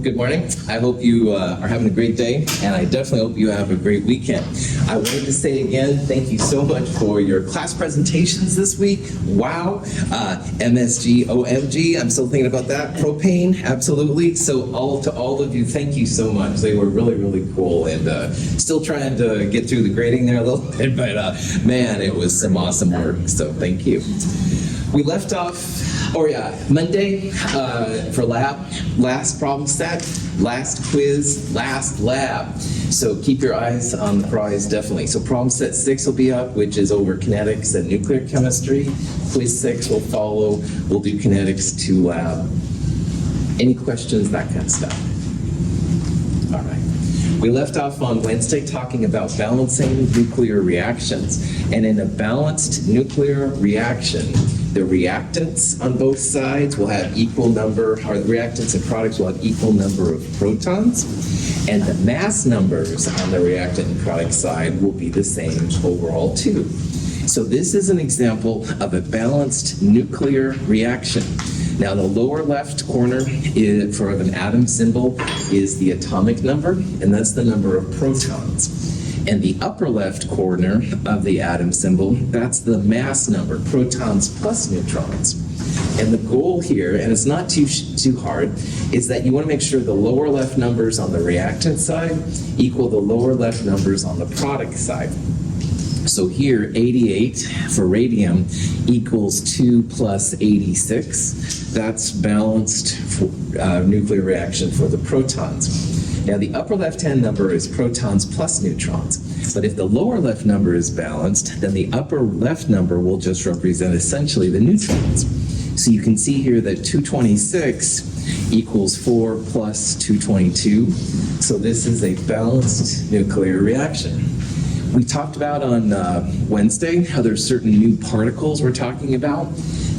Good morning. I hope you are having a great day, and I definitely hope you have a great weekend. I wanted to say again, thank you so much for your class presentations this week. Wow. MSG, OMG, I'm still thinking about that. Propane, absolutely. So to all of you, thank you so much. They were really, really cool, and still trying to get through the grading there a little bit, but man, it was some awesome work, so thank you. We left off, Monday for last problem set, last quiz, last lab. So keep your eyes on the prize, definitely. So problem set 6 will be up, which is over kinetics and nuclear chemistry. Quiz 6 will follow. We'll do kinetics 2 lab. Any questions, that kind of stuff? All right. We left off on Wednesday talking about balancing nuclear reactions. And in a balanced nuclear reaction, the reactants on both sides will have equal number, or the reactants and products will have equal number of protons, and the mass numbers on the reactant and product side will be the same overall too. So this is an example of a balanced nuclear reaction. Now the lower left corner for an atom symbol is the atomic number, and that's the number of protons. And the upper left corner of the atom symbol, that's the mass number, protons plus neutrons. And the goal here, and it's not too hard, is that you want to make sure the lower left numbers on the reactant side equal the lower left numbers on the product side. So here, 88 for radium equals 2 plus 86. That's balanced nuclear reaction for the protons. Now the upper left-hand number is protons plus neutrons, but if the lower left number is balanced, then the upper left number will just represent essentially the neutrons. So you can see here that 226 equals 4 plus 222, so this is a balanced nuclear reaction. We talked about on Wednesday how there's certain new particles we're talking about.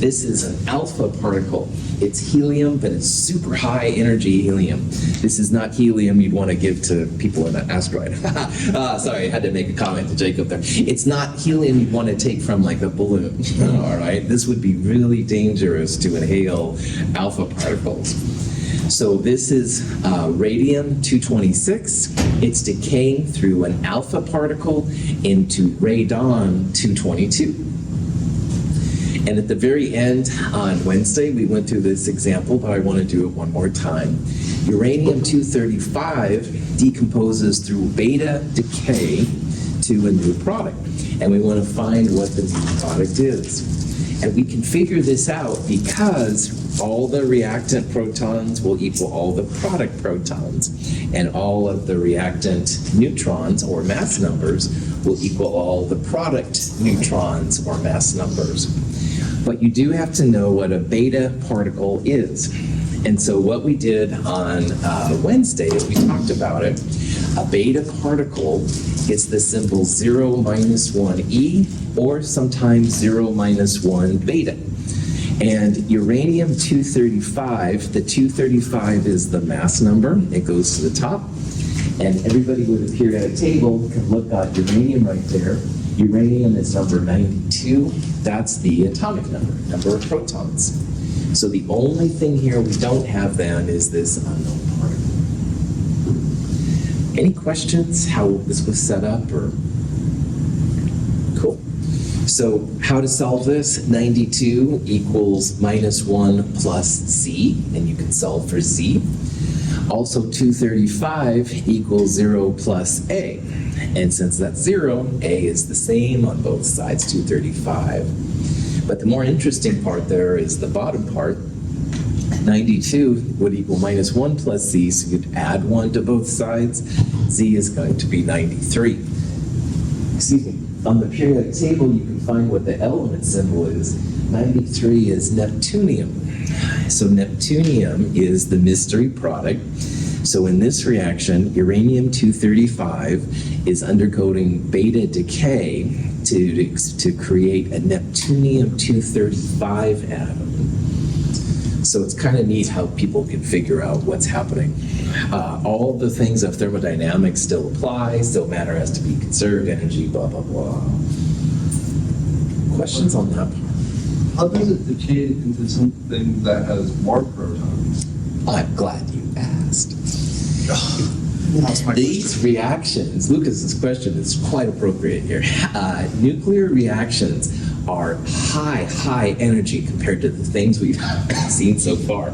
This is an alpha particle. It's helium, but it's super high energy helium. This is not helium you'd want to give to people in an asteroid. Sorry, I had to make a comment to Jacob there. It's not helium you'd want to take from like a balloon. All right, this would be really dangerous to inhale alpha particles. So this is radium-226. It's decaying through an alpha particle into radon-222. And at the very end on Wednesday, we went through this example, but I want to do it one more time. Uranium-235 decomposes through beta decay to a new product. And we want to find what the new product is. And we can figure this out because all the reactant protons will equal all the product protons, and all of the reactant neutrons or mass numbers will equal all the product neutrons or mass numbers. But you do have to know what a beta particle is. And so what we did on Wednesday is we talked about it. A beta particle gets the symbol 0 minus 1e, or sometimes 0 minus 1 beta. And uranium-235, the 235 is the mass number. It goes to the top. And everybody with a periodic table can look at uranium right there. Uranium is number 92. That's the atomic number of protons. So the only thing here we don't have then is this unknown particle. Any questions how this was set up? Or cool. So how to solve this? 92 equals minus 1 plus z, and you can solve for z. Also 235 equals 0 plus a. And since that's 0, a is the same on both sides, 235. But the more interesting part there is the bottom part. 92 would equal minus 1 plus z, so you'd add 1 to both sides. Z is going to be 93. Excuse me. On the periodic table, you can find what the element symbol is. 93 is neptunium. So neptunium is the mystery product. So in this reaction, uranium-235 is undergoing beta decay to create a neptunium-235 atom. So it's kind of neat how people can figure out what's happening. All the things of thermodynamics still apply, still matter has to be conserved, energy, blah, blah, blah. Questions on that part? How does it decay into something that has more protons? I'm glad you asked. That's my These reactions, Lucas's question is quite appropriate here. Nuclear reactions are high energy compared to the things we've seen so far.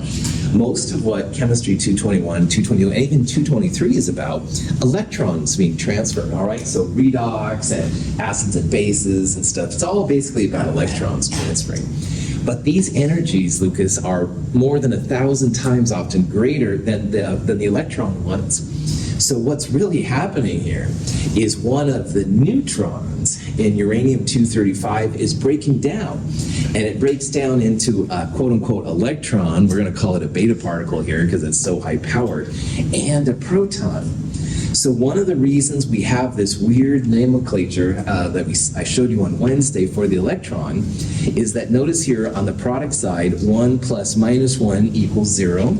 Most of what chemistry 221, 222, and even 223 is about, electrons being transferred, all right? So redox and acids and bases and stuff, it's all basically about electrons transferring. But these energies, Lucas, are more than 1,000 times often greater than the electron ones. So what's really happening here is one of the neutrons in uranium-235 is breaking down. And it breaks down into a quote-unquote electron, we're going to call it a beta particle here because it's so high-powered, and a proton. So one of the reasons we have this weird nomenclature that I showed you on Wednesday for the electron is that notice here on the product side, 1 plus minus 1 equals 0,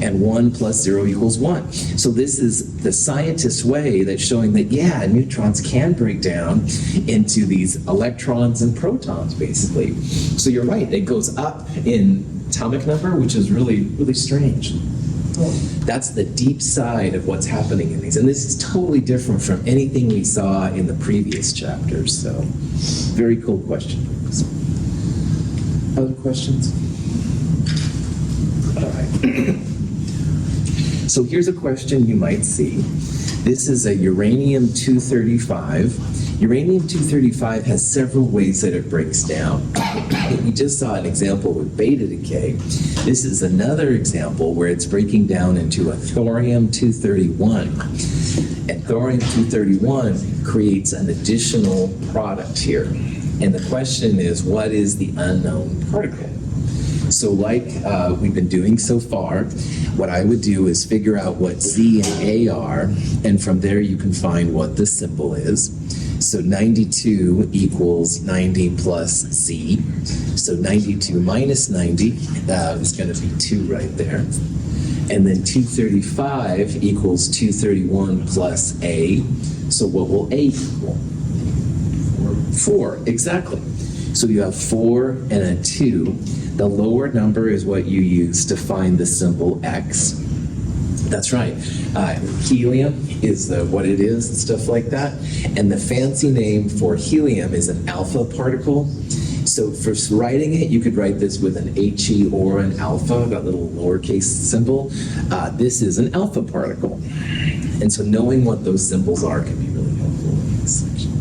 and 1 plus 0 equals 1. So this is the scientist's way that's showing that, yeah, neutrons can break down into these electrons and protons, basically. So you're right, it goes up in atomic number, which is really, really strange. That's the deep side of what's happening in these. And this is totally different from anything we saw in the previous chapters. So, very cool question. Other questions? All right. So here's a question you might see. This is a uranium-235. Uranium-235 has several ways that it breaks down. We just saw an example with beta decay. This is another example where it's breaking down into a thorium-231. And thorium-231 creates an additional product here. And the question is, what is the unknown particle? So like we've been doing so far, what I would do is figure out what Z and A are, and from there you can find what the symbol is. So 92 equals 90 plus Z. So 92 minus 90 is going to be 2 right there. And then 235 equals 231 plus A. So what will A equal? 4, exactly. So you have 4 and a 2. The lower number is what you use to find the symbol X. That's right. Helium is what it is and stuff like that. And the fancy name for helium is an alpha particle. So for writing it, you could write this with an HE or an alpha, that little lowercase symbol. This is an alpha particle. And so knowing what those symbols are can be really helpful in this section.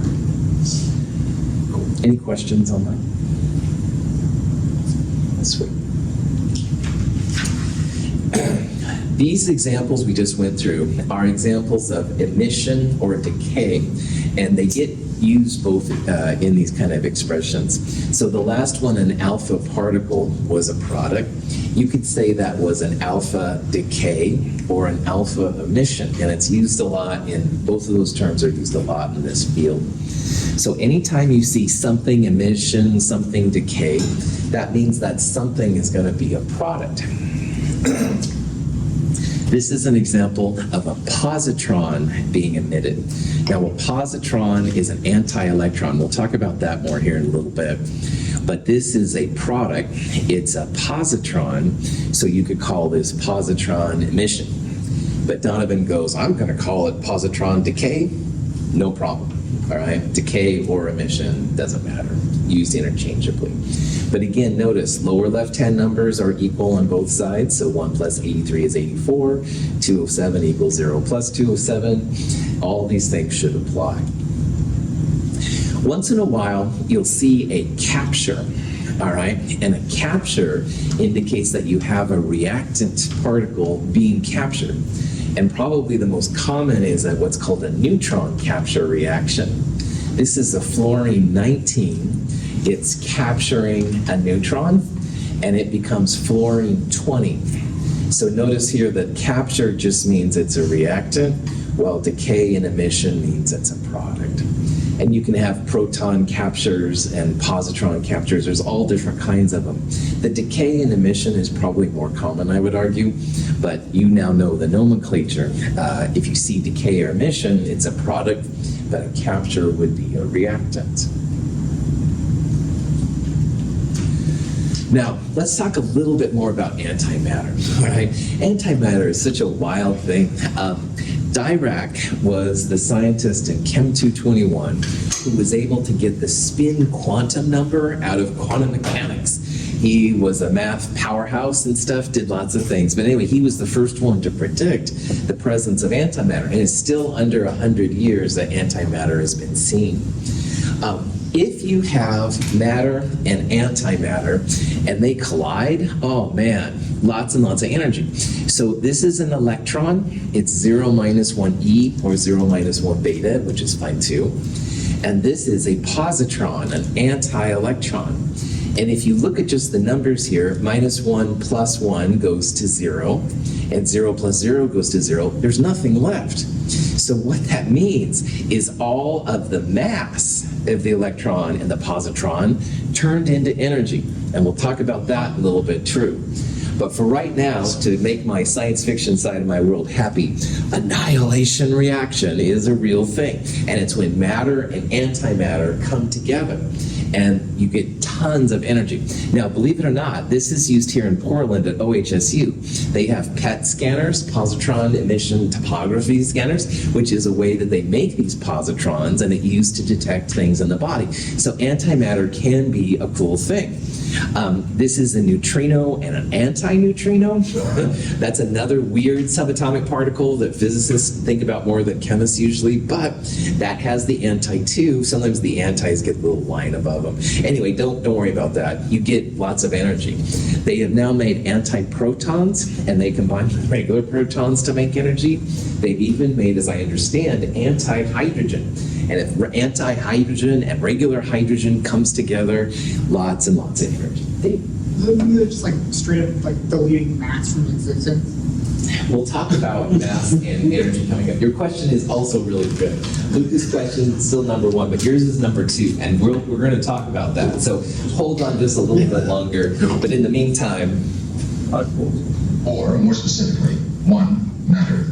Cool. Any questions on that? Sweet. These examples we just went through are examples of emission or decay, and they get used both in these kind of expressions. So the last one, an alpha particle, was a product. You could say that was an alpha decay or an alpha emission, and it's used a lot in, both of those terms are used a lot in this field. So anytime you see something emission, something decay, that means that something is going to be a product. This is an example of a positron being emitted. Now, a positron is an anti-electron. We'll talk about that more here in a little bit. But this is a product. It's a positron, so you could call this positron emission. But Donovan goes, I'm going to call it positron decay. No problem. All right, decay or emission, doesn't matter, used interchangeably. But again, notice lower left-hand numbers are equal on both sides, so 1 plus 83 is 84, 207 equals 0 plus 207. All these things should apply. Once in a while, you'll see a capture, all right? And a capture indicates that you have a reactant particle being captured. And probably the most common is what's called a neutron capture reaction. This is a fluorine-19. It's capturing a neutron, and it becomes fluorine-20. So notice here that capture just means it's a reactant, while decay and emission means it's a product. And you can have proton captures and positron captures. There's all different kinds of them. The decay and emission is probably more common, I would argue, but you now know the nomenclature. If you see decay or emission, it's a product, but a capture would be a reactant. Now, let's talk a little bit more about antimatter. All right, antimatter is such a wild thing. Dirac was the scientist in Chem 221 who was able to get the spin quantum number out of quantum mechanics. He was a math powerhouse and stuff, did lots of things. But anyway, he was the first one to predict the presence of antimatter. And it's still under 100 years that antimatter has been seen. If you have matter and antimatter and they collide, oh man, lots and lots of energy. So this is an electron. It's 0 minus 1 e or 0 minus 1 beta, which is fine too. And this is a positron, an anti-electron. And if you look at just the numbers here, minus 1 plus 1 goes to 0, and 0 plus 0 goes to 0. There's nothing left. So what that means is all of the mass of the electron and the positron turned into energy. And we'll talk about that a little bit too. But for right now, to make my science fiction side of my world happy, annihilation reaction is a real thing. And it's when matter and antimatter come together and you get tons of energy. Now, believe it or not, this is used here in Portland at OHSU. They have PET scanners, positron emission tomography scanners, which is a way that they make these positrons and it used to detect things in the body. So antimatter can be a cool thing. This is a neutrino and an anti-neutrino. That's another weird subatomic particle that physicists think about more than chemists usually, but that has the anti too. Sometimes the antis get a little line above them. Anyway, don't worry about that. You get lots of energy. They have now made antiprotons, and they combine with regular protons to make energy. They've even made, as I understand, anti-hydrogen. And if anti-hydrogen and regular hydrogen comes together, lots and lots of energy. They're just like straight up like deleting mass from existence. We'll talk about mass and energy coming up. Your question is also really good. Luca's question is still number one, but yours is number two, and we're going to talk about that. So hold on just a little bit longer. But in the meantime, or more specifically, one matter,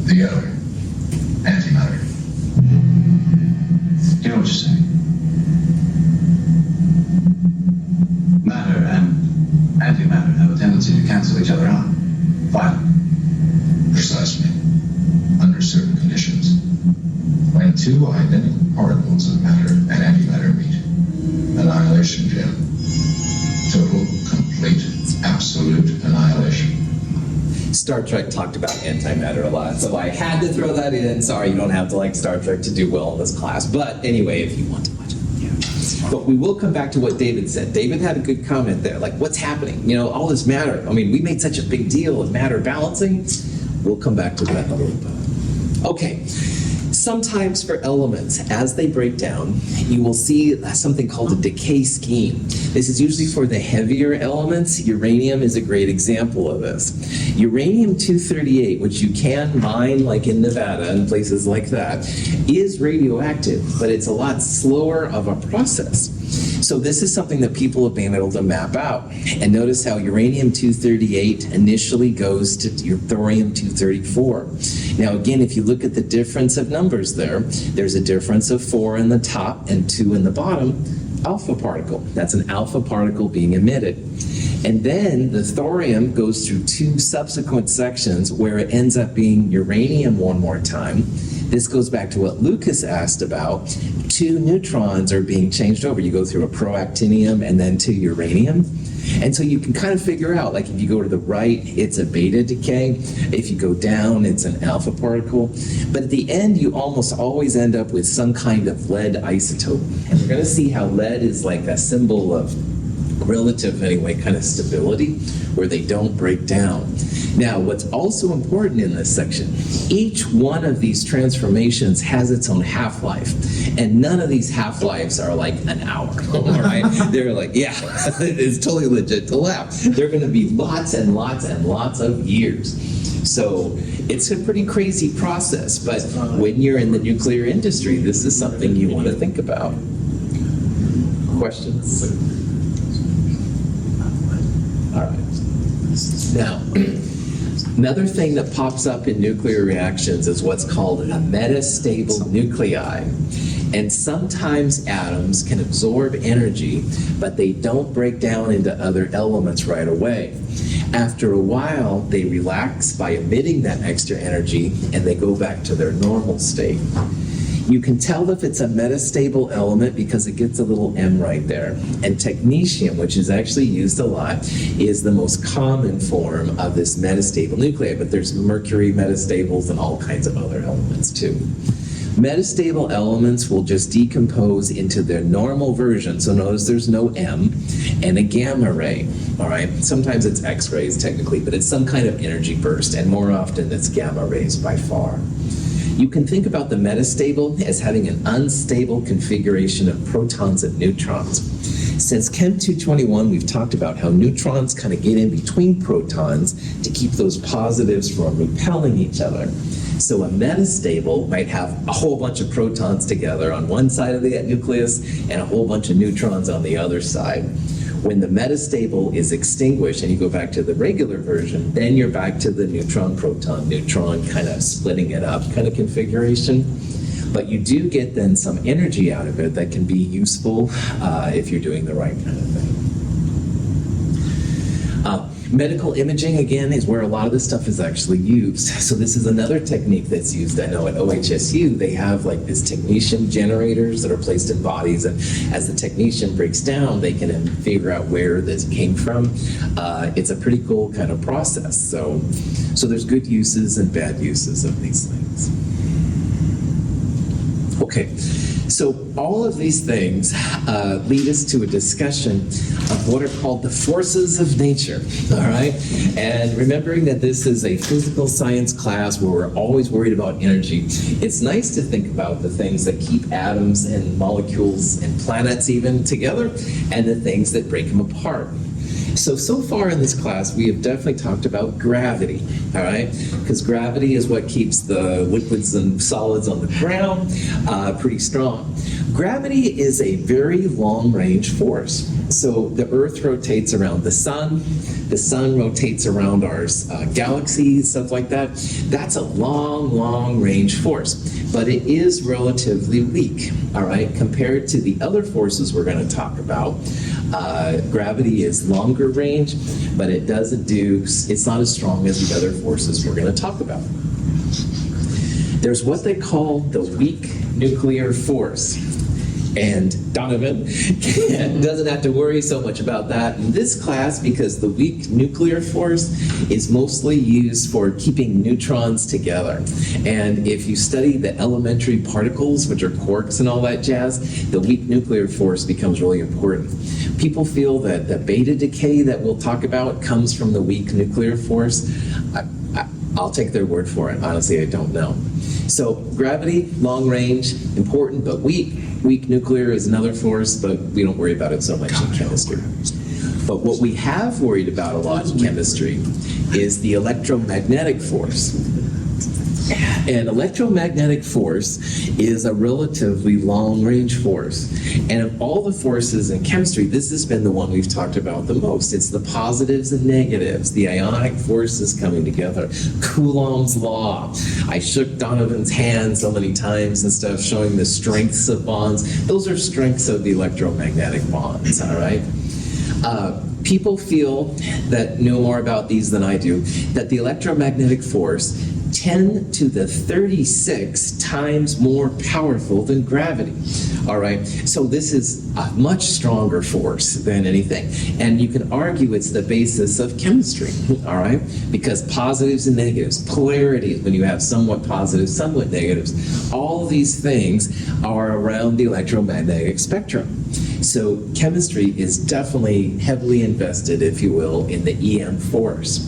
the other antimatter. You know what you're saying? Matter and antimatter have a tendency to cancel each other out. Violently. Precisely. Under certain conditions. When two identical particles of matter and antimatter meet. Annihilation, Jim. Total, complete, absolute annihilation. Star Trek talked about antimatter a lot, so I had to throw that in. Sorry, you don't have to like Star Trek to do well in this class, but anyway, if you want to watch it, yeah. But we will come back to what David said. David had a good comment there, like what's happening? You know, all this matter. I mean, we made such a big deal of matter balancing. We'll come back to that in a little bit. Okay. Sometimes for elements, as they break down, you will see something called a decay scheme. This is usually for the heavier elements. Uranium is a great example of this. Uranium-238, which you can mine like in Nevada and places like that, is radioactive, but it's a lot slower of a process. So this is something that people have been able to map out. And notice how uranium-238 initially goes to thorium-234. Now again, if you look at the difference of numbers there, there's a difference of 4 in the top and 2 in the bottom, alpha particle. That's an alpha particle being emitted. And then the thorium goes through 2 subsequent sections where it ends up being uranium one more time. This goes back to what Lucas asked about. 2 neutrons are being changed over. You go through a proactinium and then to uranium. And so you can kind of figure out, like if you go to the right, it's a beta decay. If you go down, it's an alpha particle. But at the end, you almost always end up with some kind of lead isotope. And we're going to see how lead is like a symbol of relative, anyway, kind of stability, where they don't break down. Now, what's also important in this section, each one of these transformations has its own half-life, and none of these half-lives are like an hour, all right? They're like, yeah, it's totally legit to laugh. They're going to be lots and lots and lots of years. So it's a pretty crazy process, but when you're in the nuclear industry, this is something you want to think about. Questions? All right. Now, another thing that pops up in nuclear reactions is what's called a metastable nuclei. And sometimes atoms can absorb energy, but they don't break down into other elements right away. After a while, they relax by emitting that extra energy, and they go back to their normal state. You can tell if it's a metastable element because it gets a little M right there. And technetium, which is actually used a lot, is the most common form of this metastable nuclei, but there's mercury metastables and all kinds of other elements too. Metastable elements will just decompose into their normal version. So notice there's no M and a gamma ray, all right? Sometimes it's X-rays technically, but it's some kind of energy burst, and more often it's gamma rays by far. You can think about the metastable as having an unstable configuration of protons and neutrons. Since Chem 221, we've talked about how neutrons kind of get in between protons to keep those positives from repelling each other. So a metastable might have a whole bunch of protons together on one side of the nucleus and a whole bunch of neutrons on the other side. When the metastable is extinguished and you go back to the regular version, then you're back to the neutron-proton-neutron kind of splitting it up kind of configuration. But you do get then some energy out of it that can be useful if you're doing the right kind of thing. Medical imaging, again, is where a lot of this stuff is actually used. So this is another technique that's used. I know at OHSU, they have like these technetium generators that are placed in bodies, and as the technetium breaks down, they can figure out where this came from. It's a pretty cool kind of process. So there's good uses and bad uses of these things. Okay, so all of these things lead us to a discussion of what are called the forces of nature, all right? And remembering that this is a physical science class where we're always worried about energy, it's nice to think about the things that keep atoms and molecules and planets even together, and the things that break them apart. So far in this class, we have definitely talked about gravity, all right? Because gravity is what keeps the liquids and solids on the ground pretty strong. Gravity is a very long-range force. So the Earth rotates around the sun rotates around our galaxy, stuff like that. That's a long-range force. But it is relatively weak, all right? Compared to the other forces we're going to talk about, gravity is longer range, but it's not as strong as the other forces we're going to talk about. There's what they call the weak nuclear force. And Donovan doesn't have to worry so much about that in this class because the weak nuclear force is mostly used for keeping neutrons together. And if you study the elementary particles, which are quarks and all that jazz, the weak nuclear force becomes really important. People feel that the beta decay that we'll talk about comes from the weak nuclear force. I'll take their word for it. Honestly, I don't know. So gravity, long range, important but weak. Weak nuclear is another force, but we don't worry about it so much in chemistry. But what we have worried about a lot in chemistry is the electromagnetic force. And electromagnetic force is a relatively long-range force. And of all the forces in chemistry, this has been the one we've talked about the most. It's the positives and negatives, the ionic forces coming together. Coulomb's law. I shook Donovan's hand so many times and stuff, showing the strengths of bonds. Those are strengths of the electromagnetic bonds, all right? People feel that know more about these than I do, that the electromagnetic force 10 to the 36 times more powerful than gravity. All right, so this is a much stronger force than anything. And you can argue it's the basis of chemistry, all right? Because positives and negatives, polarity, when you have somewhat positives, somewhat negatives, all of these things are around the electromagnetic spectrum. So chemistry is definitely heavily invested, if you will, in the EM force.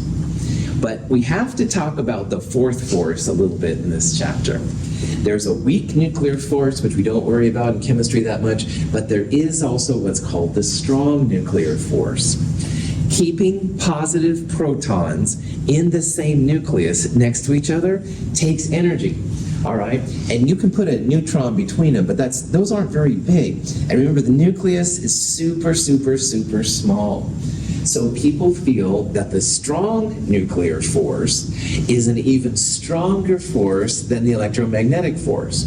But we have to talk about the fourth force a little bit in this chapter. There's a weak nuclear force, which we don't worry about in chemistry that much, but there is also what's called the strong nuclear force. Keeping positive protons in the same nucleus next to each other takes energy. All right, and you can put a neutron between them, but those aren't very big. And remember, the nucleus is super, super, super small. So people feel that the strong nuclear force is an even stronger force than the electromagnetic force.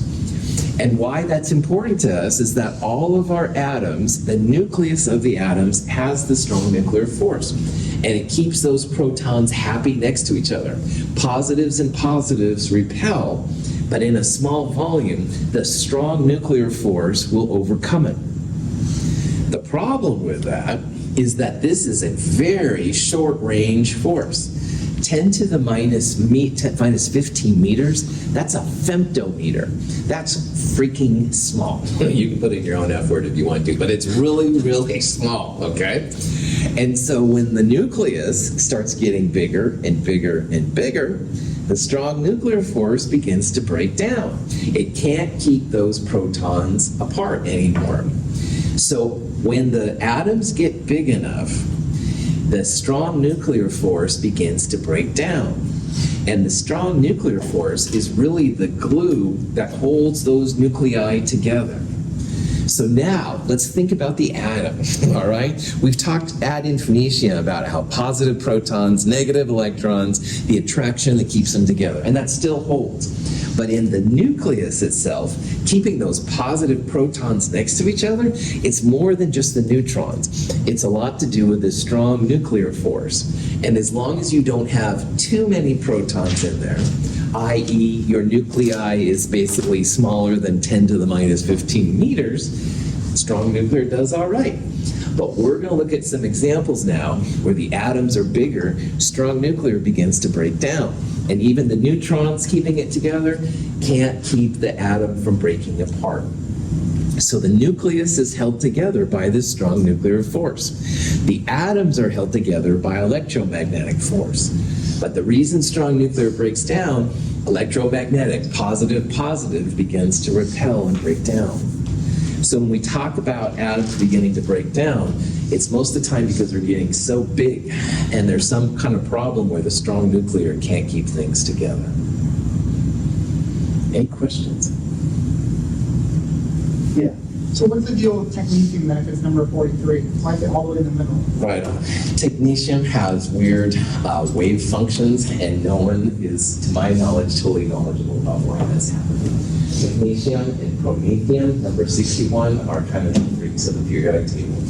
And why that's important to us is that all of our atoms, the nucleus of the atoms, has the strong nuclear force. And it keeps those protons happy next to each other. Positives and positives repel, but in a small volume, the strong nuclear force will overcome it. The problem with that is that this is a very short range force. 10 to the minus 15 meters, that's a femtometer. That's freaking small. You can put in your own F word if you want to, but it's really, really small, okay? And so when the nucleus starts getting bigger and bigger and bigger, the strong nuclear force begins to break down. It can't keep those protons apart anymore. So when the atoms get big enough, the strong nuclear force begins to break down. And the strong nuclear force is really the glue that holds those nuclei together. So now, let's think about the atom, all right? We've talked ad infinitum about how positive protons, negative electrons, the attraction that keeps them together, and that still holds. But in the nucleus itself, keeping those positive protons next to each other, it's more than just the neutrons. It's a lot to do with the strong nuclear force. And as long as you don't have too many protons in there, i.e. your nuclei is basically smaller than 10 to the minus 15 meters, strong nuclear does all right. But we're going to look at some examples now where the atoms are bigger, strong nuclear begins to break down. And even the neutrons keeping it together can't keep the atom from breaking apart. So the nucleus is held together by this strong nuclear force. The atoms are held together by electromagnetic force. But the reason strong nuclear breaks down, electromagnetic, positive begins to repel and break down. So when we talk about atoms beginning to break down, it's most of the time because they're getting so big and there's some kind of problem where the strong nuclear can't keep things together. Any questions? Yeah. So what's the deal with technetium then if it's number 43? Why is it all the way in the middle? Right. Technetium has weird wave functions, and no one is, to my knowledge, totally knowledgeable about why that's happening. Technetium and promethium, number 61, are kind of the freaks of the periodic table.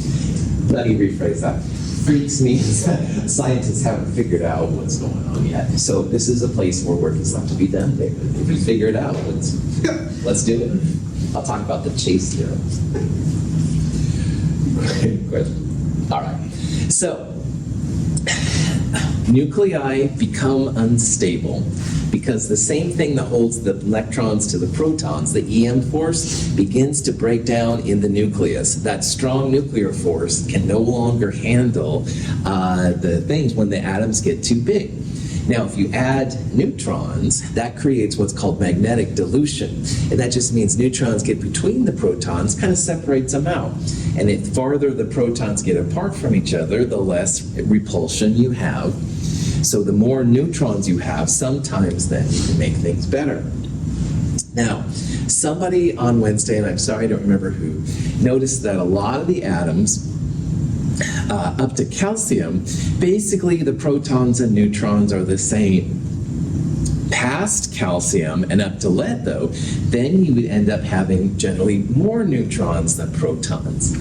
Let me rephrase that. Freaks means scientists haven't figured out what's going on yet. So this is a place where work is left to be done, David. If you figure it out, let's do it. I'll talk about the Chase theorem. Question. All right. So nuclei become unstable because the same thing that holds the electrons to the protons, the EM force, begins to break down in the nucleus. That strong nuclear force can no longer handle the things when the atoms get too big. Now, if you add neutrons, that creates what's called magnetic dilution. And that just means neutrons get between the protons, kind of separates them out. And the farther the protons get apart from each other, the less repulsion you have. So the more neutrons you have, sometimes then you can make things better. Now, somebody on Wednesday, and I'm sorry I don't remember who, noticed that a lot of the atoms up to calcium, basically the protons and neutrons are the same. Past calcium and up to lead, though, then you would end up having generally more neutrons than protons.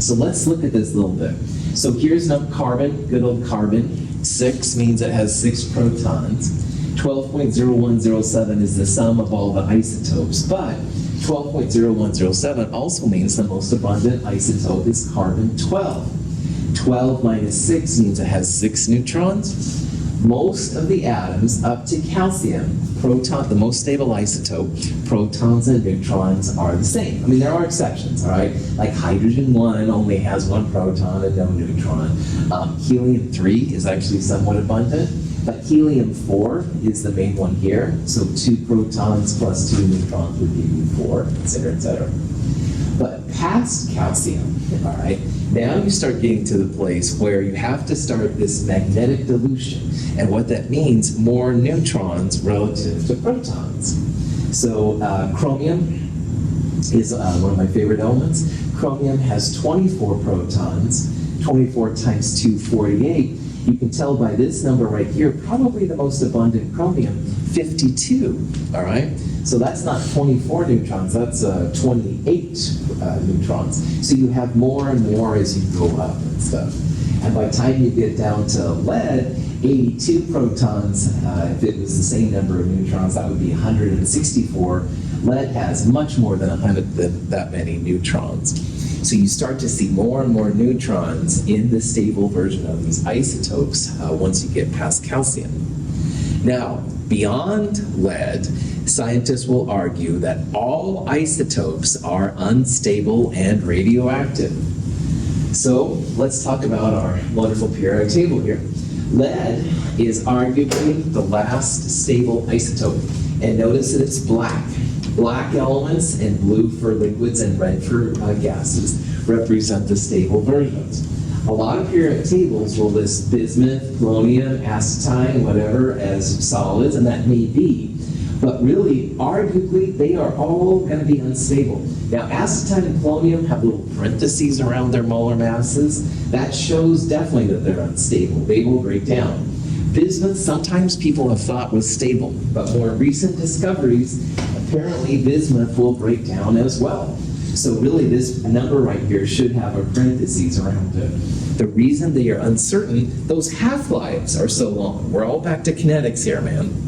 So let's look at this a little bit. So here's carbon, good old carbon. 6 means it has 6 protons. 12.0107 is the sum of all the isotopes, but 12.0107 also means the most abundant isotope is carbon 12. 12 minus 6 means it has 6 neutrons. Most of the atoms up to calcium, the most stable isotope, protons and neutrons are the same. I mean, there are exceptions, all right? Like hydrogen 1 only has 1 proton and no neutron. Helium 3 is actually somewhat abundant, but helium 4 is the main one here. So 2 protons plus 2 neutrons would give you 4, et cetera, et cetera. But past calcium, all right, now you start getting to the place where you have to start this magnetic dilution. And what that means, more neutrons relative to protons. So chromium is one of my favorite elements. Chromium has 24 protons, 24 times 2, 48. You can tell by this number right here, probably the most abundant chromium, 52, all right? So that's not 24 neutrons, that's 28 neutrons. So you have more and more as you go up and stuff. And by the time you get down to lead, 82 protons, if it was the same number of neutrons, that would be 164. Lead has much more than that many neutrons. So you start to see more and more neutrons in the stable version of these isotopes once you get past calcium. Now, beyond lead, scientists will argue that all isotopes are unstable and radioactive. So let's talk about our wonderful periodic table here. Lead is arguably the last stable isotope. And notice that it's black. Black elements and blue for liquids and red for gases represent the stable versions. A lot of periodic tables will list bismuth, polonium, acetine, whatever as solids, and that may be. But really, arguably, they are all going to be unstable. Now, acetine and polonium have little parentheses around their molar masses. That shows definitely that they're unstable. They will break down. Bismuth, sometimes people have thought was stable, but more recent discoveries, apparently bismuth will break down as well. So really, this number right here should have a parentheses around it. The reason they are uncertain, those half-lives are so long. We're all back to kinetics here, man.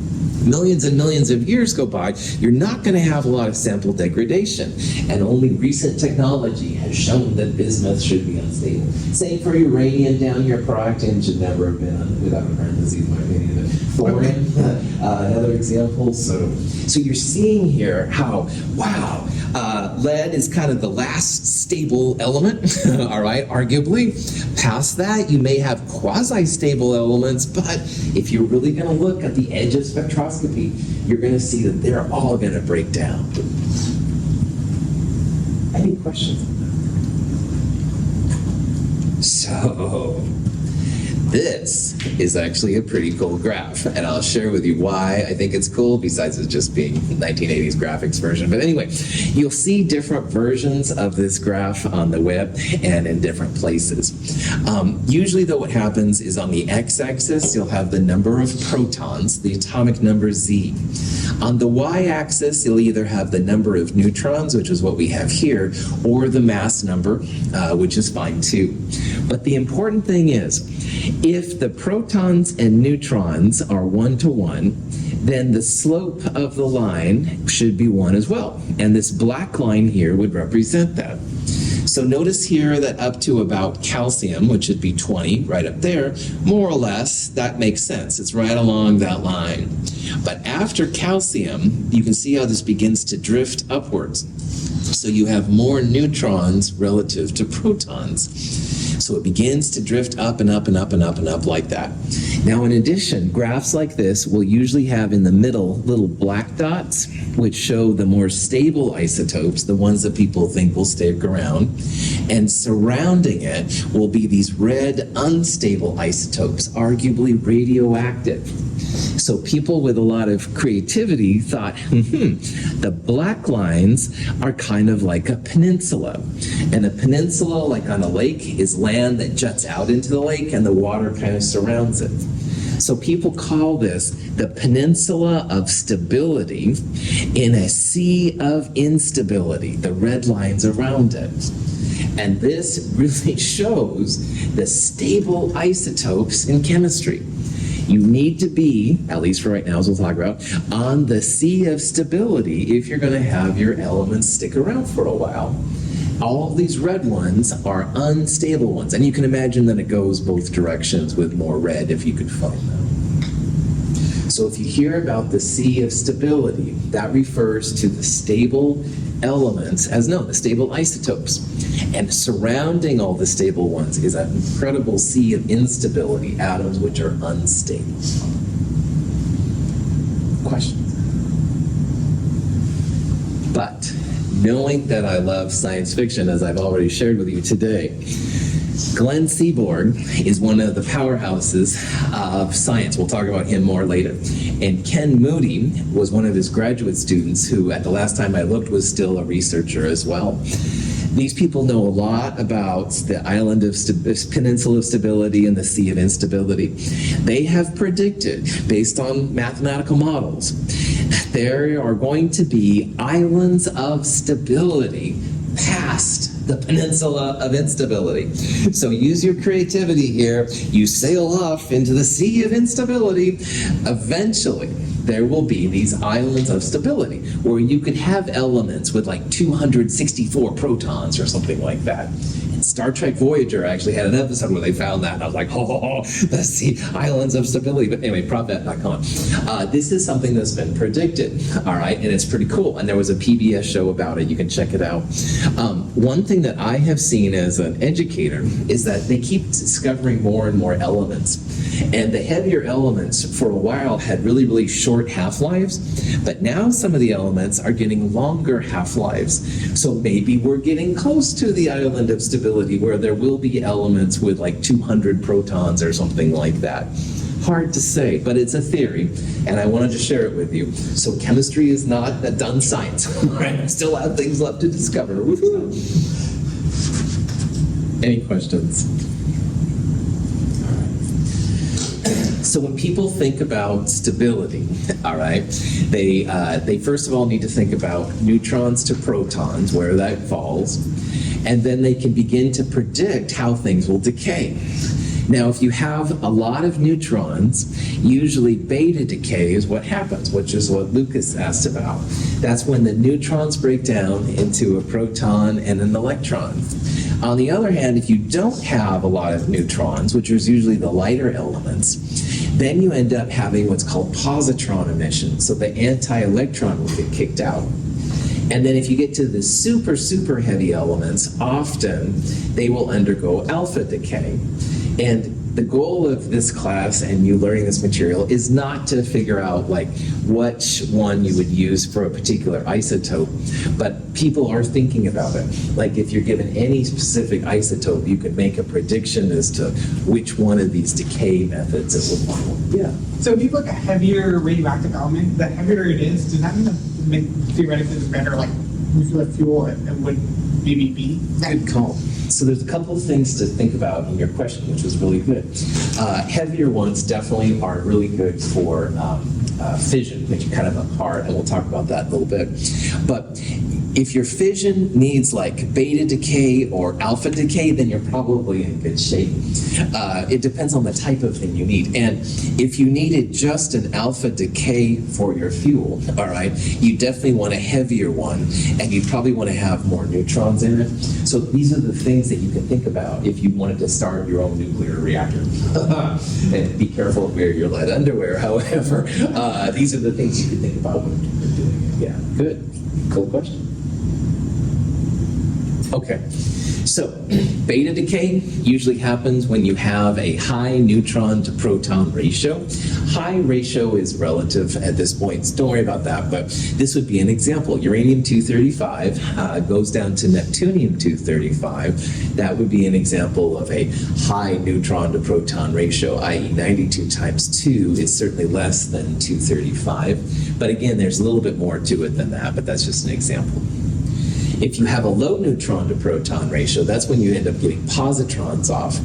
Millions and millions of years go by, you're not going to have a lot of sample degradation. And only recent technology has shown that bismuth should be unstable. Same for uranium down here. Practin should never have been without a parentheses, in my opinion. Thorium, another example. So you're seeing here how, wow, lead is kind of the last stable element, all right, arguably. Past that, you may have quasi-stable elements, but if you're really going to look at the edge of spectroscopy, you're going to see that they're all going to break down. Any questions on that? So, this is actually a pretty cool graph, and I'll share with you why I think it's cool, besides it just being 1980s graphics version. But anyway, you'll see different versions of this graph on the web and in different places. Usually, though, what happens is on the x-axis, you'll have the number of protons, the atomic number Z. On the y-axis, you'll either have the number of neutrons, which is what we have here, or the mass number, which is fine too. But the important thing is, if the protons and neutrons are 1-to-1, then the slope of the line should be 1 as well. And this black line here would represent that. So notice here that up to about calcium, which would be 20, right up there, more or less, that makes sense. It's right along that line. But after calcium, you can see how this begins to drift upwards. So you have more neutrons relative to protons. So it begins to drift up and up and up and up and up like that. Now, in addition, graphs like this will usually have in the middle little black dots, which show the more stable isotopes, the ones that people think will stick around. And surrounding it will be these red unstable isotopes, arguably radioactive. So people with a lot of creativity thought, the black lines are kind of like a peninsula. And a peninsula, like on a lake, is land that juts out into the lake and the water kind of surrounds it. So people call this the peninsula of stability in a sea of instability, the red lines around it. And this really shows the stable isotopes in chemistry. You need to be, at least for right now, as we'll talk about, on the sea of stability if you're going to have your elements stick around for a while. All of these red ones are unstable ones, and you can imagine that it goes both directions with more red if you could find them. So if you hear about the sea of stability, that refers to the stable elements, as known, the stable isotopes. And surrounding all the stable ones is an incredible sea of instability, atoms which are unstable. Questions? But knowing that I love science fiction, as I've already shared with you today, Glenn Seaborg is one of the powerhouses of science. We'll talk about him more later. And Ken Moody was one of his graduate students who, at the last time I looked, was still a researcher as well. These people know a lot about the island of peninsula of stability and the sea of instability. They have predicted, based on mathematical models, there are going to be islands of stability past the peninsula of instability. So use your creativity here. You sail off into the sea of instability. Eventually, there will be these islands of stability where you could have elements with like 264 protons or something like that. And Star Trek Voyager actually had an episode where they found that, and I was like, oh, the sea islands of stability. But anyway, propvet.com. This is something that's been predicted, all right, and it's pretty cool. And there was a PBS show about it. You can check it out. One thing that I have seen as an educator is that they keep discovering more and more elements. And the heavier elements for a while had really, really short half-lives, but now some of the elements are getting longer half-lives. So maybe we're getting close to the island of stability where there will be elements with like 200 protons or something like that. Hard to say, but it's a theory, and I wanted to share it with you. So chemistry is not a done science, right? I still have things left to discover. Woo-hoo. Any questions? So when people think about stability, all right, they first of all need to think about neutrons to protons, where that falls, and then they can begin to predict how things will decay. Now, if you have a lot of neutrons, usually beta decay is what happens, which is what Lucas asked about. That's when the neutrons break down into a proton and an electron. On the other hand, if you don't have a lot of neutrons, which is usually the lighter elements, then you end up having what's called positron emission. So the anti-electron will get kicked out. And then if you get to the super, super heavy elements, often they will undergo alpha decay. And the goal of this class and you learning this material is not to figure out like which one you would use for a particular isotope, but people are thinking about it. Like if you're given any specific isotope, you could make a prediction as to which one of these decay methods it would follow. Yeah. So if you look at a heavier radioactive element, the heavier it is, does that mean that theoretically the better like nuclear fuel it would maybe be? Good call. So there's a couple of things to think about in your question, which was really good. Heavier ones definitely are really good for fission, which are kind of apart, and we'll talk about that in a little bit. But if your fission needs like beta decay or alpha decay, then you're probably in good shape. It depends on the type of thing you need. And if you needed just an alpha decay for your fuel, all right, you definitely want a heavier one, and you probably want to have more neutrons in it. So these are the things that you can think about if you wanted to start your own nuclear reactor. And be careful of wearing your lead underwear, however. These are the things you can think about when you're doing it. Yeah, good. Cool question. Okay, so beta decay usually happens when you have a high neutron to proton ratio. High ratio is relative at this point, so don't worry about that, but this would be an example. Uranium-235 goes down to neptunium-235. That would be an example of a high neutron to proton ratio, i.e. 92 times 2 is certainly less than 235. But again, there's a little bit more to it than that, but that's just an example. If you have a low neutron to proton ratio, that's when you end up getting positrons off.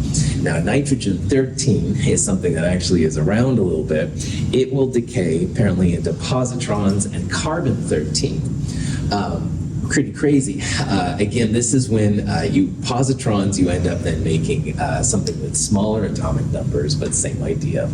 Now, nitrogen-13 is something that actually is around a little bit. It will decay apparently into positrons and carbon-13. Pretty crazy. Again, this is when positrons, you end up then making something with smaller atomic numbers, but same idea.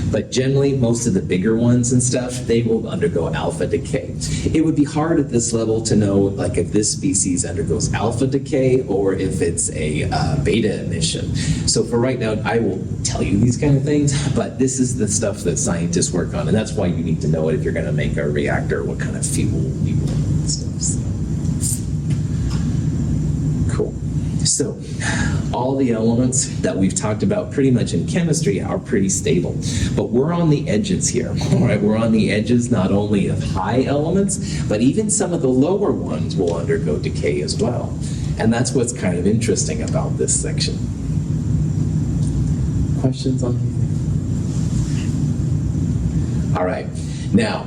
But generally, most of the bigger ones and stuff, they will undergo alpha decay. It would be hard at this level to know, like, if this species undergoes alpha decay or if it's a beta emission. So for right now, I will tell you these kind of things, but this is the stuff that scientists work on, and that's why you need to know it if you're going to make a reactor, what kind of fuel you want and stuff. So. Cool. So, all the elements that we've talked about pretty much in chemistry are pretty stable. But we're on the edges here, all right? We're on the edges not only of high elements, but even some of the lower ones will undergo decay as well. And that's what's kind of interesting about this section. Questions on anything? All right. Now,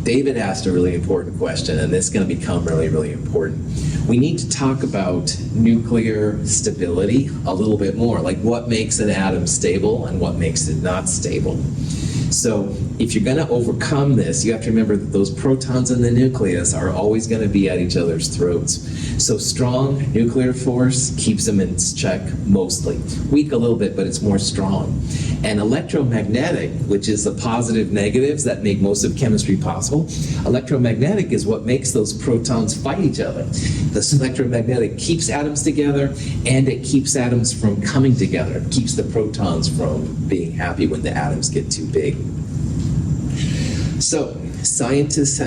David asked a really important question, and this is going to become really, really important. We need to talk about nuclear stability a little bit more, like what makes an atom stable and what makes it not stable. So if you're going to overcome this, you have to remember that those protons in the nucleus are always going to be at each other's throats. So strong nuclear force keeps them in check mostly. Weak a little bit, but it's more strong. And electromagnetic, which is the positive negatives that make most of chemistry possible, electromagnetic is what makes those protons fight each other. This electromagnetic keeps atoms together, and it keeps atoms from coming together. It keeps the protons from being happy when the atoms get too big. So scientists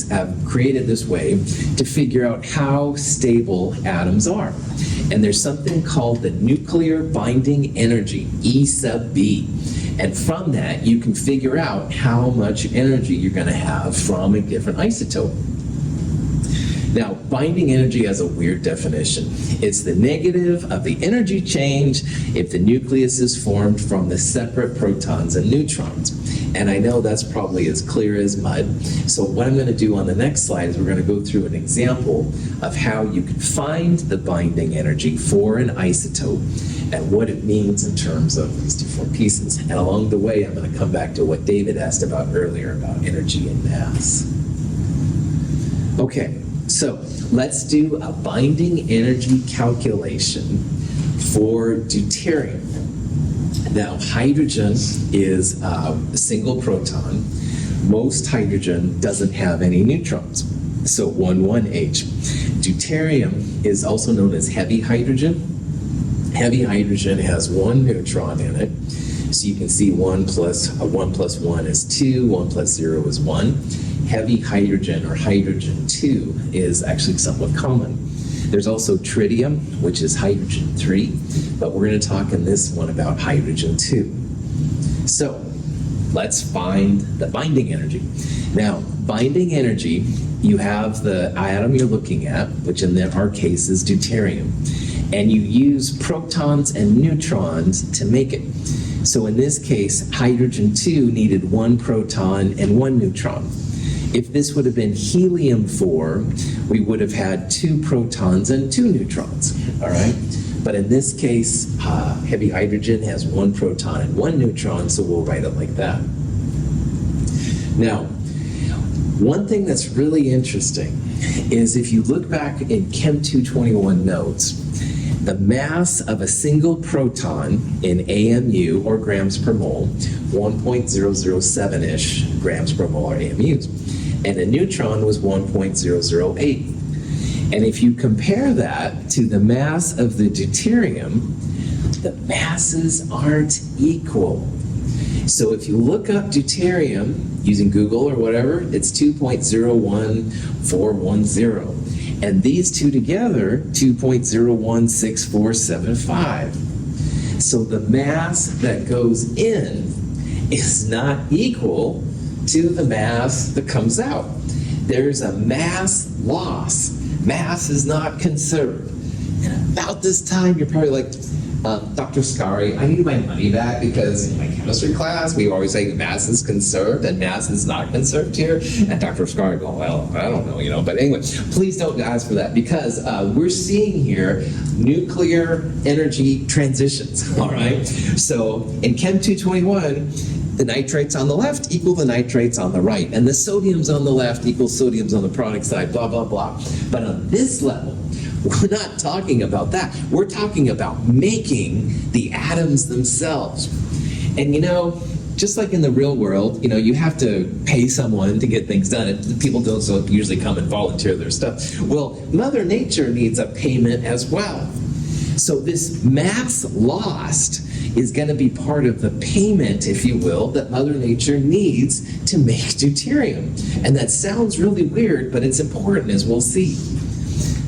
have created this way to figure out how stable atoms are. And there's something called the nuclear binding energy, E sub B. And from that, you can figure out how much energy you're going to have from a different isotope. Now, binding energy has a weird definition. It's the negative of the energy change if the nucleus is formed from the separate protons and neutrons. And I know that's probably as clear as mud. So what I'm going to do on the next slide is we're going to go through an example of how you can find the binding energy for an isotope and what it means in terms of these different pieces. And along the way, I'm going to come back to what David asked about earlier about energy and mass. Okay. So let's do a binding energy calculation for deuterium. Now, hydrogen is a single proton. Most hydrogen doesn't have any neutrons, so 1,1H. Deuterium is also known as heavy hydrogen. Heavy hydrogen has one neutron in it. So you can see 1 plus 1 is 2, 1 plus 0 is 1. Heavy hydrogen, or hydrogen 2, is actually somewhat common. There's also tritium, which is hydrogen 3, but we're going to talk in this one about hydrogen 2. So let's find the binding energy. Now, binding energy, you have the atom you're looking at, which in our case is deuterium, and you use protons and neutrons to make it. So in this case, hydrogen 2 needed 1 proton and 1 neutron. If this would have been helium-4, we would have had 2 protons and 2 neutrons, all right? But in this case, heavy hydrogen has 1 proton and 1 neutron, so we'll write it like that. Now, one thing that's really interesting is if you look back in Chem 221 notes, the mass of a single proton in AMU, or grams per mole, 1.007-ish grams per mole, or AMUs, and a neutron was 1.008. And if you compare that to the mass of the deuterium, the masses aren't equal. So if you look up deuterium using Google or whatever, it's 2.01410. And these two together, 2.016475. So the mass that goes in is not equal to the mass that comes out. There's a mass loss. Mass is not conserved. And about this time, you're probably like, Dr. Scari, I need my money back because in my chemistry class, we always say mass is conserved and mass is not conserved here. And Dr. Scari go, well, I don't know, But anyway, please don't ask for that because we're seeing here nuclear energy transitions, all right? So in Chem 221, the nitrates on the left equal the nitrates on the right, and the sodiums on the left equal sodiums on the product side, blah, blah, blah. But on this level, we're not talking about that. We're talking about making the atoms themselves. And just like in the real world, you have to pay someone to get things done. People don't usually come and volunteer their stuff. Well, Mother Nature needs a payment as well. So this mass lost is going to be part of the payment, if you will, that Mother Nature needs to make deuterium. And that sounds really weird, but it's important, as we'll see.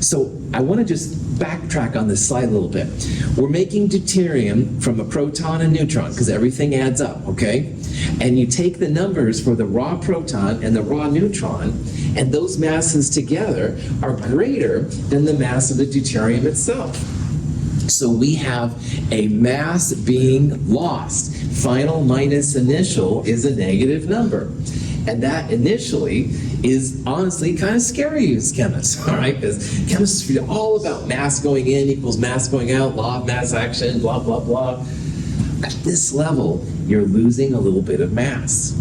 So I want to just backtrack on this slide a little bit. We're making deuterium from a proton and neutron, because everything adds up, okay? And you take the numbers for the raw proton and the raw neutron, and those masses together are greater than the mass of the deuterium itself. So we have a mass being lost. Final minus initial is a negative number. And that initially is honestly kind of scary as chemists, all right? Because chemistry is all about mass going in equals mass going out, law of mass action, blah, blah, blah. At this level, you're losing a little bit of mass.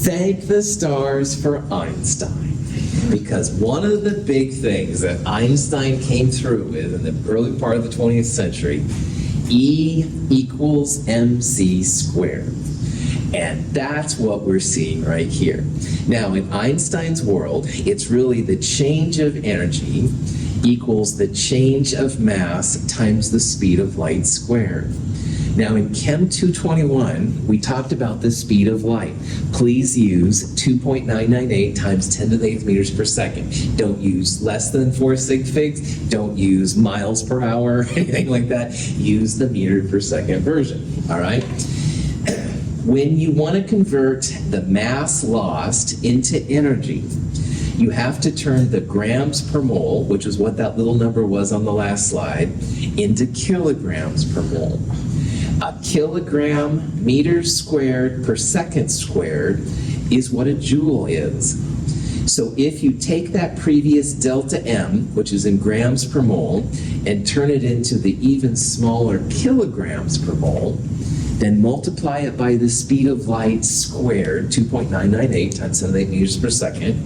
Thank the stars for Einstein, because one of the big things that Einstein came through with in the early part of the 20th century, E equals mc squared. And that's what we're seeing right here. Now, in Einstein's world, it's really the change of energy equals the change of mass times the speed of light squared. Now, in Chem 221, we talked about the speed of light. Please use 2.998 times 10 to the 8th meters per second. Don't use less than 4 sig figs. Don't use miles per hour, anything like that. Use the meter per second version, all right? When you want to convert the mass lost into energy, you have to turn the grams per mole, which is what that little number was on the last slide, into kilograms per mole. A kilogram meters squared per second squared is what a joule is. So if you take that previous delta M, which is in grams per mole, and turn it into the even smaller kilograms per mole, then multiply it by the speed of light squared, 2.998 times 10 to the 8 meters per second,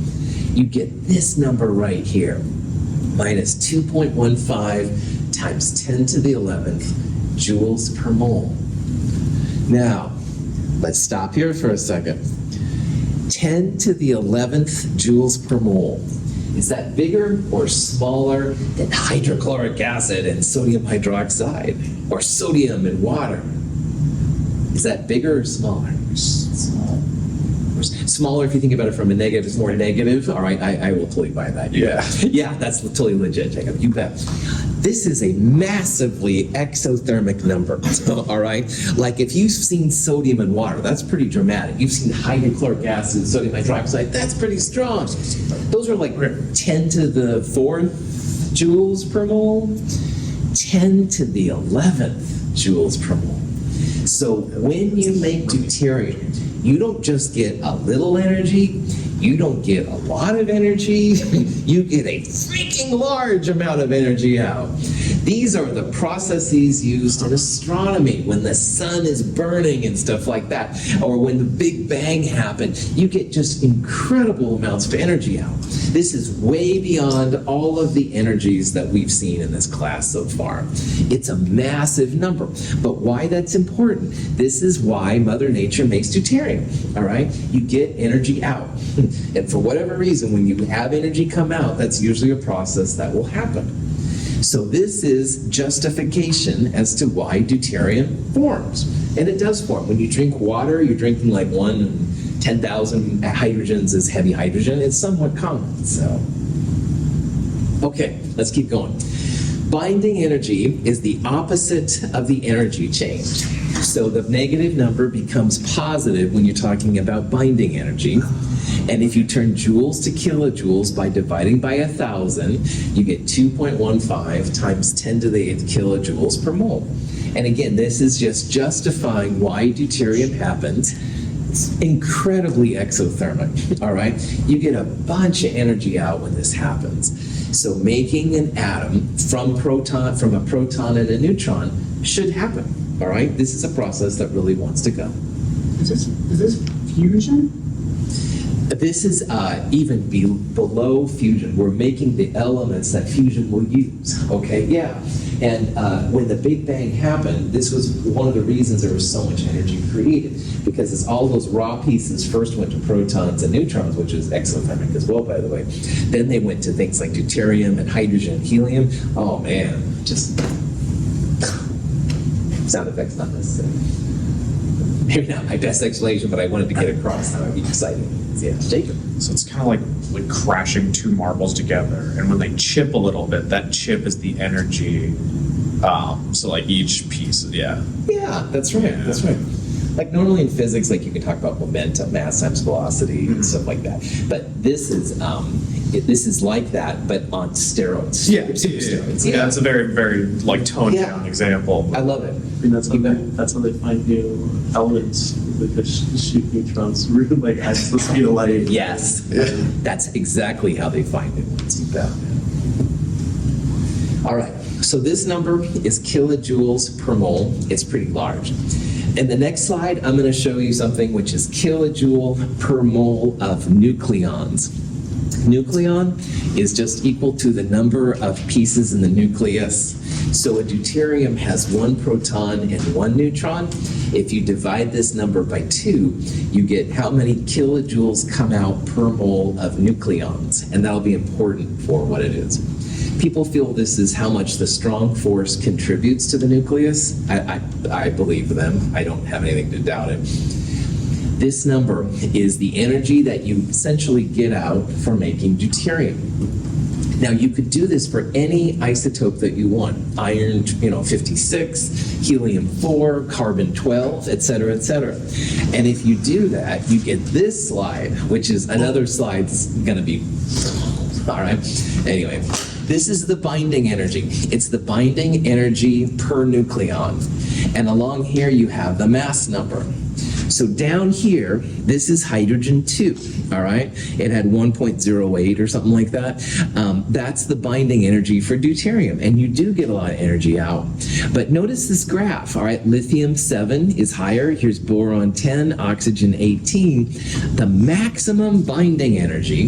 you get this number right here, minus 2.15 times 10 to the 11th joules per mole. Now, let's stop here for a second. 10 to the 11th joules per mole. Is that bigger or smaller than hydrochloric acid and sodium hydroxide, or sodium and water? Is that bigger or smaller? Smaller if you think about it from a negative, it's more negative. All right, I will totally buy that. Yeah. Yeah, that's totally legit, Jacob. You bet. This is a massively exothermic number, all right? Like if you've seen sodium in water, that's pretty dramatic. You've seen hydrochloric acid, sodium hydroxide, that's pretty strong. Those are like 10 to the 4th joules per mole, 10 to the 11th joules per mole. So when you make deuterium, you don't just get a little energy, you don't get a lot of energy, you get a freaking large amount of energy out. These are the processes used in astronomy when the sun is burning and stuff like that, or when the Big Bang happened. You get just incredible amounts of energy out. This is way beyond all of the energies that we've seen in this class so far. It's a massive number, but why that's important? This is why Mother Nature makes deuterium, all right? You get energy out. And for whatever reason, when you have energy come out, that's usually a process that will happen. So this is justification as to why deuterium forms. And it does form. When you drink water, you're drinking like 1 in 10,000 hydrogens is heavy hydrogen. It's somewhat common, so. Okay, let's keep going. Binding energy is the opposite of the energy change. So the negative number becomes positive when you're talking about binding energy. And if you turn joules to kilojoules by dividing by 1,000, you get 2.15 times 10 to the 8th kilojoules per mole. And again, this is just justifying why deuterium happens. It's incredibly exothermic, all right? You get a bunch of energy out when this happens. So making an atom from a proton and a neutron should happen, all right? This is a process that really wants to go. Is this fusion? This is even below fusion. We're making the elements that fusion will use, okay? Yeah. And when the Big Bang happened, this was one of the reasons there was so much energy created, because as all those raw pieces first went to protons and neutrons, which is exothermic as well, by the way, then they went to things like deuterium and hydrogen and helium. Oh man, just sound effects not necessary. Maybe not my best explanation, but I wanted to get across how it'd be exciting. Yeah, Jacob. So it's kind of like crashing two marbles together, and when they chip a little bit, that chip is the energy. So like each piece, yeah. Yeah, that's right. Yeah. That's right. Like normally in physics, like you can talk about momentum, mass times velocity, and stuff like that. But this is like that, but on steroids. Yeah, super steroids. Yeah, it's a very, very like toned Yeah. down example. I love it. I mean, that's how they find new elements. like a shoot neutrons really like at the speed of light. Yes, that's exactly how they find it. All right, so this number is kilojoules per mole. It's pretty large. In the next slide, I'm going to show you something which is kilojoule per mole of nucleons. Nucleon is just equal to the number of pieces in the nucleus. So a deuterium has 1 proton and 1 neutron. If you divide this number by 2, you get how many kilojoules come out per mole of nucleons, and that'll be important for what it is. People feel this is how much the strong force contributes to the nucleus. I believe them. I don't have anything to doubt it. This number is the energy that you essentially get out for making deuterium. Now, you could do this for any isotope that you want. Iron, 56, helium-4, carbon-12, et cetera, et cetera. And if you do that, you get this slide, which is another slide that's going to be, all right. Anyway, this is the binding energy. It's the binding energy per nucleon. And along here, you have the mass number. So down here, this is hydrogen 2, all right? It had 1.08 or something like that. That's the binding energy for deuterium, and you do get a lot of energy out. But notice this graph, all right? Lithium 7 is higher. Here's boron 10, oxygen 18. The maximum binding energy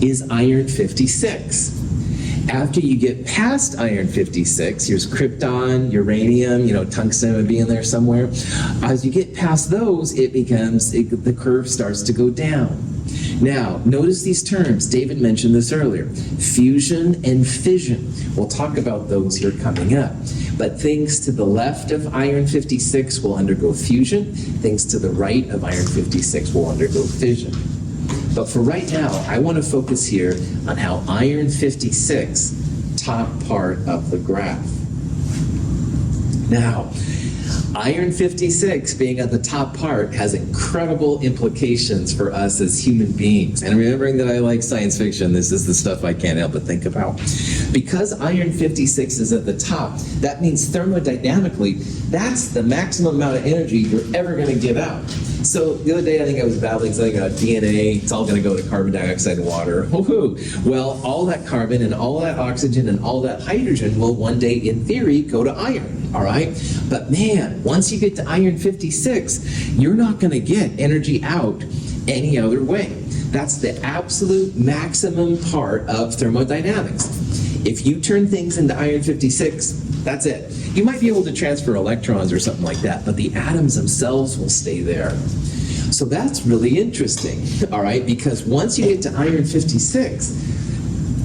is iron 56. After you get past iron 56, here's krypton, uranium, tungsten would be in there somewhere. As you get past those, the curve starts to go down. Now, notice these terms. David mentioned this earlier. Fusion and fission. We'll talk about those here coming up. But things to the left of iron 56 will undergo fusion. Things to the right of iron 56 will undergo fission. But for right now, I want to focus here on how iron 56, top part of the graph. Now, iron 56 being at the top part has incredible implications for us as human beings. And remembering that I like science fiction, this is the stuff I can't help but think about. Because iron 56 is at the top, that means thermodynamically, that's the maximum amount of energy you're ever going to give out. So the other day, I think I was battling something about DNA. It's all going to go to carbon dioxide and water. Woohoo! Well, all that carbon and all that oxygen and all that hydrogen will one day, in theory, go to iron. All right? But man, once you get to iron 56, you're not going to get energy out any other way. That's the absolute maximum part of thermodynamics. If you turn things into iron 56, that's it. You might be able to transfer electrons or something like that, but the atoms themselves will stay there. So that's really interesting, all right? Because once you get to iron 56,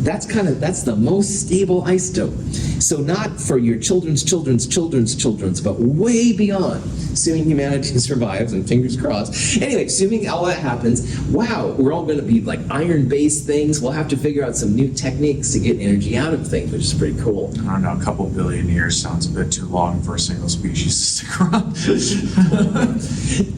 that's the most stable isotope. So not for your children's, but way beyond, assuming humanity survives, and fingers crossed. Anyway, assuming all that happens, wow, we're all going to be like iron-based things. We'll have to figure out some new techniques to get energy out of things, which is pretty cool. I don't know, a couple billion years sounds a bit too long for a single species to stick around.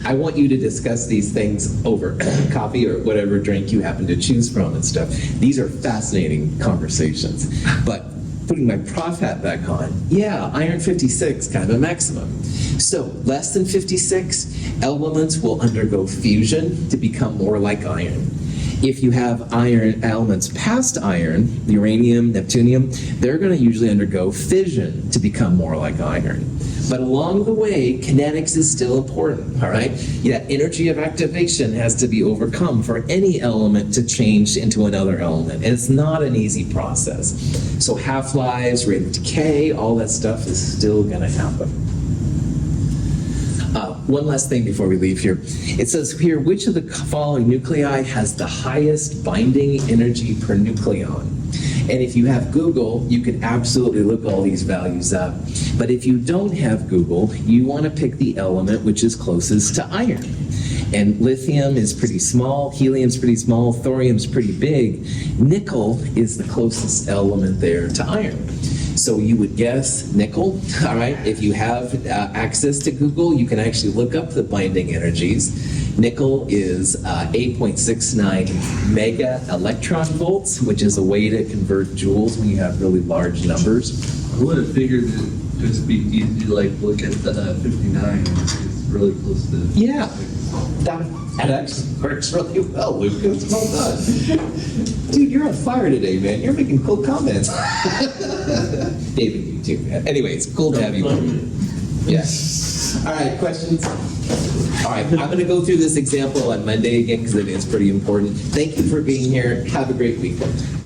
I want you to discuss these things over coffee or whatever drink you happen to choose from and stuff. These are fascinating conversations. But putting my prof hat back on, yeah, iron 56, kind of a maximum. So less than 56, elements will undergo fusion to become more like iron. If you have iron elements past iron, uranium, neptunium, they're going to usually undergo fission to become more like iron. But along the way, kinetics is still important, all right? Yeah, energy of activation has to be overcome for any element to change into another element, and it's not an easy process. So half-lives, rate of decay, all that stuff is still going to happen. One last thing before we leave here. It says here, which of the following nuclei has the highest binding energy per nucleon? And if you have Google, you can absolutely look all these values up. But if you don't have Google, you want to pick the element which is closest to iron. And lithium is pretty small, helium's pretty small, thorium's pretty big. Nickel is the closest element there to iron. So you would guess nickel, all right? If you have access to Google, you can actually look up the binding energies. Nickel is 8.69 mega electron volts, which is a way to convert joules when you have really large numbers. I would have figured it'd just be easy to look at the 59 and just really close to. Yeah, that actually works really well, Lucas. Well done. Dude, you're on fire today, man. You're making cool comments. David, you too, man. Anyway, it's cool to have you here. Yes. All right, questions? All right, I'm going to go through this example on Monday again because it is pretty important. Thank you for being here. Have a great weekend.